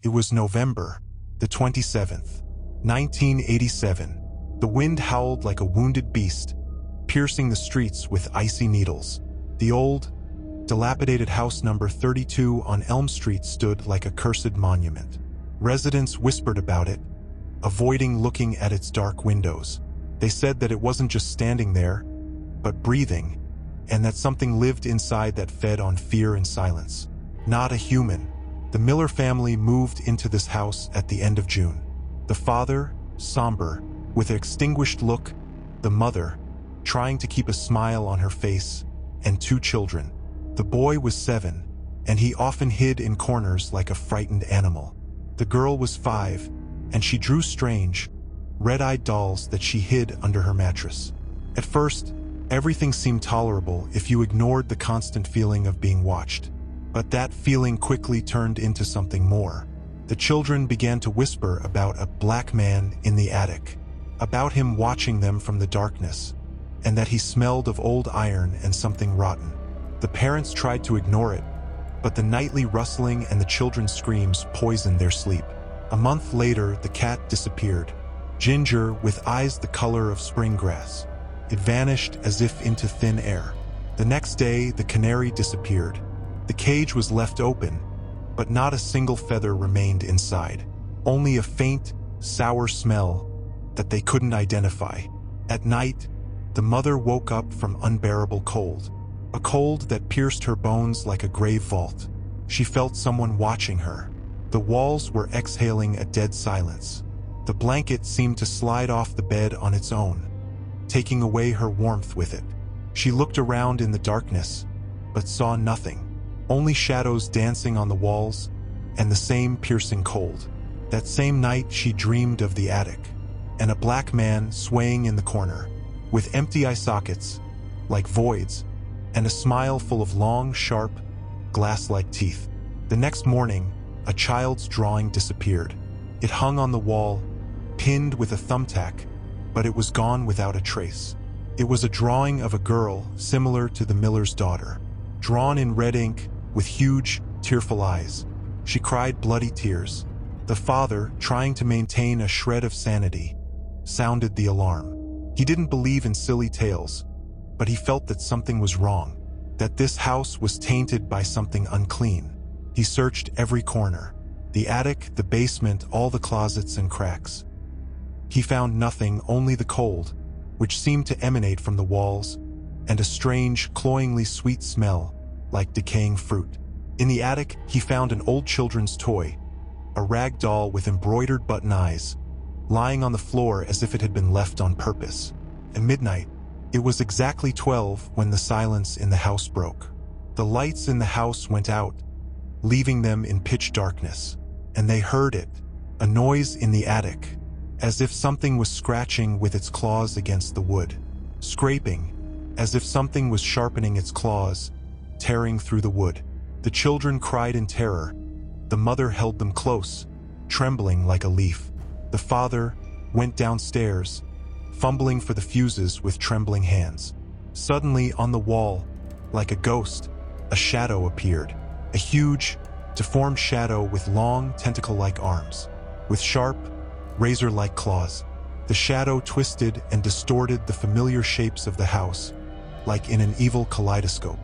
It was November the 27th, 1987. The wind howled like a wounded beast, piercing the streets with icy needles. The old, dilapidated house number 32 on Elm Street stood like a cursed monument. Residents whispered about it, avoiding looking at its dark windows. They said that it wasn't just standing there, but breathing, and that something lived inside that fed on fear and silence. Not a human. The Miller family moved into this house at the end of June. The father, somber, with an extinguished look, the mother, trying to keep a smile on her face, and 2 children. The boy was 7, and he often hid in corners like a frightened animal. The girl was 5, and she drew strange, red-eyed dolls that she hid under her mattress. At first, everything seemed tolerable if you ignored the constant feeling of being watched. But that feeling quickly turned into something more. The children began to whisper about a black man in the attic, about him watching them from the darkness, and that he smelled of old iron and something rotten. The parents tried to ignore it, but the nightly rustling and the children's screams poisoned their sleep. A month later, the cat disappeared. Ginger, with eyes the color of spring grass. It vanished as if into thin air. The next day, the canary disappeared. The cage was left open, but not a single feather remained inside. Only a faint, sour smell that they couldn't identify. At night, the mother woke up from unbearable cold. A cold that pierced her bones like a grave vault. She felt someone watching her. The walls were exhaling a dead silence. The blanket seemed to slide off the bed on its own, taking away her warmth with it. She looked around in the darkness, but saw nothing. Only shadows dancing on the walls, and the same piercing cold. That same night she dreamed of the attic, and a black man swaying in the corner, with empty eye sockets, like voids, and a smile full of long, sharp, glass-like teeth. The next morning, a child's drawing disappeared. It hung on the wall, pinned with a thumbtack, but it was gone without a trace. It was a drawing of a girl similar to the Miller's daughter, drawn in red ink with huge, tearful eyes. She cried bloody tears. The father, trying to maintain a shred of sanity, sounded the alarm. He didn't believe in silly tales, but he felt that something was wrong, that this house was tainted by something unclean. He searched every corner, the attic, the basement, all the closets and cracks. He found nothing, only the cold, which seemed to emanate from the walls, and a strange, cloyingly sweet smell, like decaying fruit. In the attic, he found an old children's toy, a rag doll with embroidered button eyes, lying on the floor as if it had been left on purpose. At midnight, it was exactly 12 when the silence in the house broke. The lights in the house went out, leaving them in pitch darkness, and they heard it, a noise in the attic, as if something was scratching with its claws against the wood, scraping, as if something was sharpening its claws, tearing through the wood. The children cried in terror. The mother held them close, trembling like a leaf. The father went downstairs, fumbling for the fuses with trembling hands. Suddenly, on the wall, like a ghost, a shadow appeared. A huge, deformed shadow with long, tentacle-like arms, with sharp, razor-like claws. The shadow twisted and distorted the familiar shapes of the house, like in an evil kaleidoscope.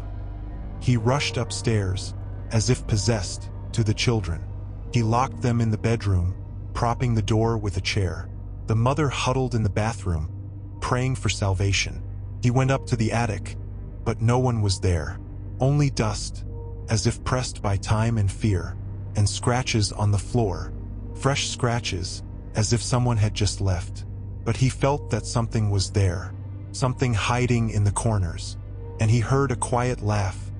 He rushed upstairs, as if possessed, to the children. He locked them in the bedroom, propping the door with a chair. The mother huddled in the bathroom, praying for salvation. He went up to the attic, but no one was there. Only dust, as if pressed by time and fear, and scratches on the floor, fresh scratches, as if someone had just left. But he felt that something was there, something hiding in the corners, and he heard a quiet laugh,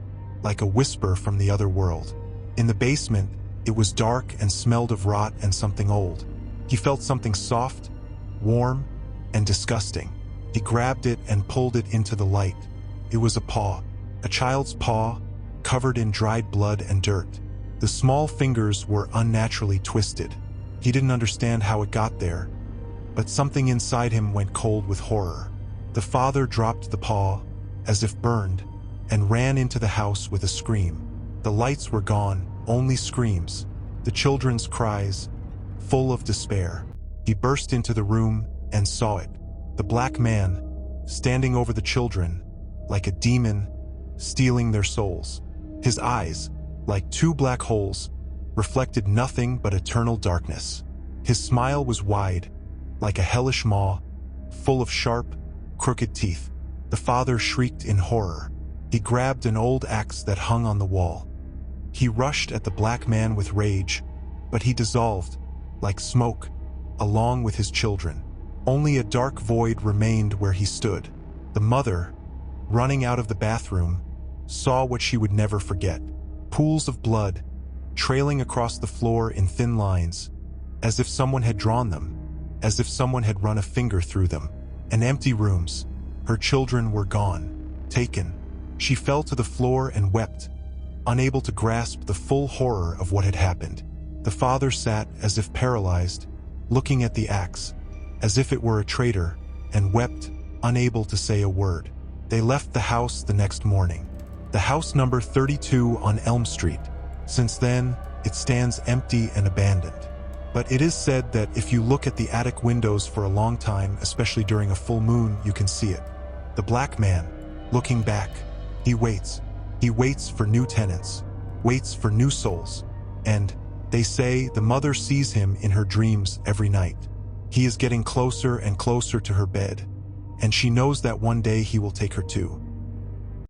like a whisper from the other world. In the basement, it was dark and smelled of rot and something old. He felt something soft, warm, and disgusting. He grabbed it and pulled it into the light. It was a paw, a child's paw, covered in dried blood and dirt. The small fingers were unnaturally twisted. He didn't understand how it got there, but something inside him went cold with horror. The father dropped the paw, as if burned, and ran into the house with a scream. The lights were gone, only screams. the children's cries, full of despair. He burst into the room and saw it. The black man, standing over the children, like a demon, stealing their souls. His eyes, like two black holes, reflected nothing but eternal darkness. His smile was wide, like a hellish maw, full of sharp, crooked teeth. The father shrieked in horror. He grabbed an old axe that hung on the wall. He rushed at the black man with rage, but he dissolved, like smoke, along with his children. Only a dark void remained where he stood. The mother, running out of the bathroom, saw what she would never forget. Pools of blood, trailing across the floor in thin lines, as if someone had drawn them, as if someone had run a finger through them. And empty rooms. Her children were gone, taken. She fell to the floor and wept, unable to grasp the full horror of what had happened. The father sat as if paralyzed, looking at the axe, as if it were a traitor, and wept, unable to say a word. They left the house the next morning. The house number 32 on Elm Street. Since then, it stands empty and abandoned. But it is said that if you look at the attic windows for a long time, especially during a full moon, you can see it. The black man, looking back, he waits. He waits for new tenants, waits for new souls. And, they say, the mother sees him in her dreams every night. He is getting closer and closer to her bed, and she knows that one day he will take her too.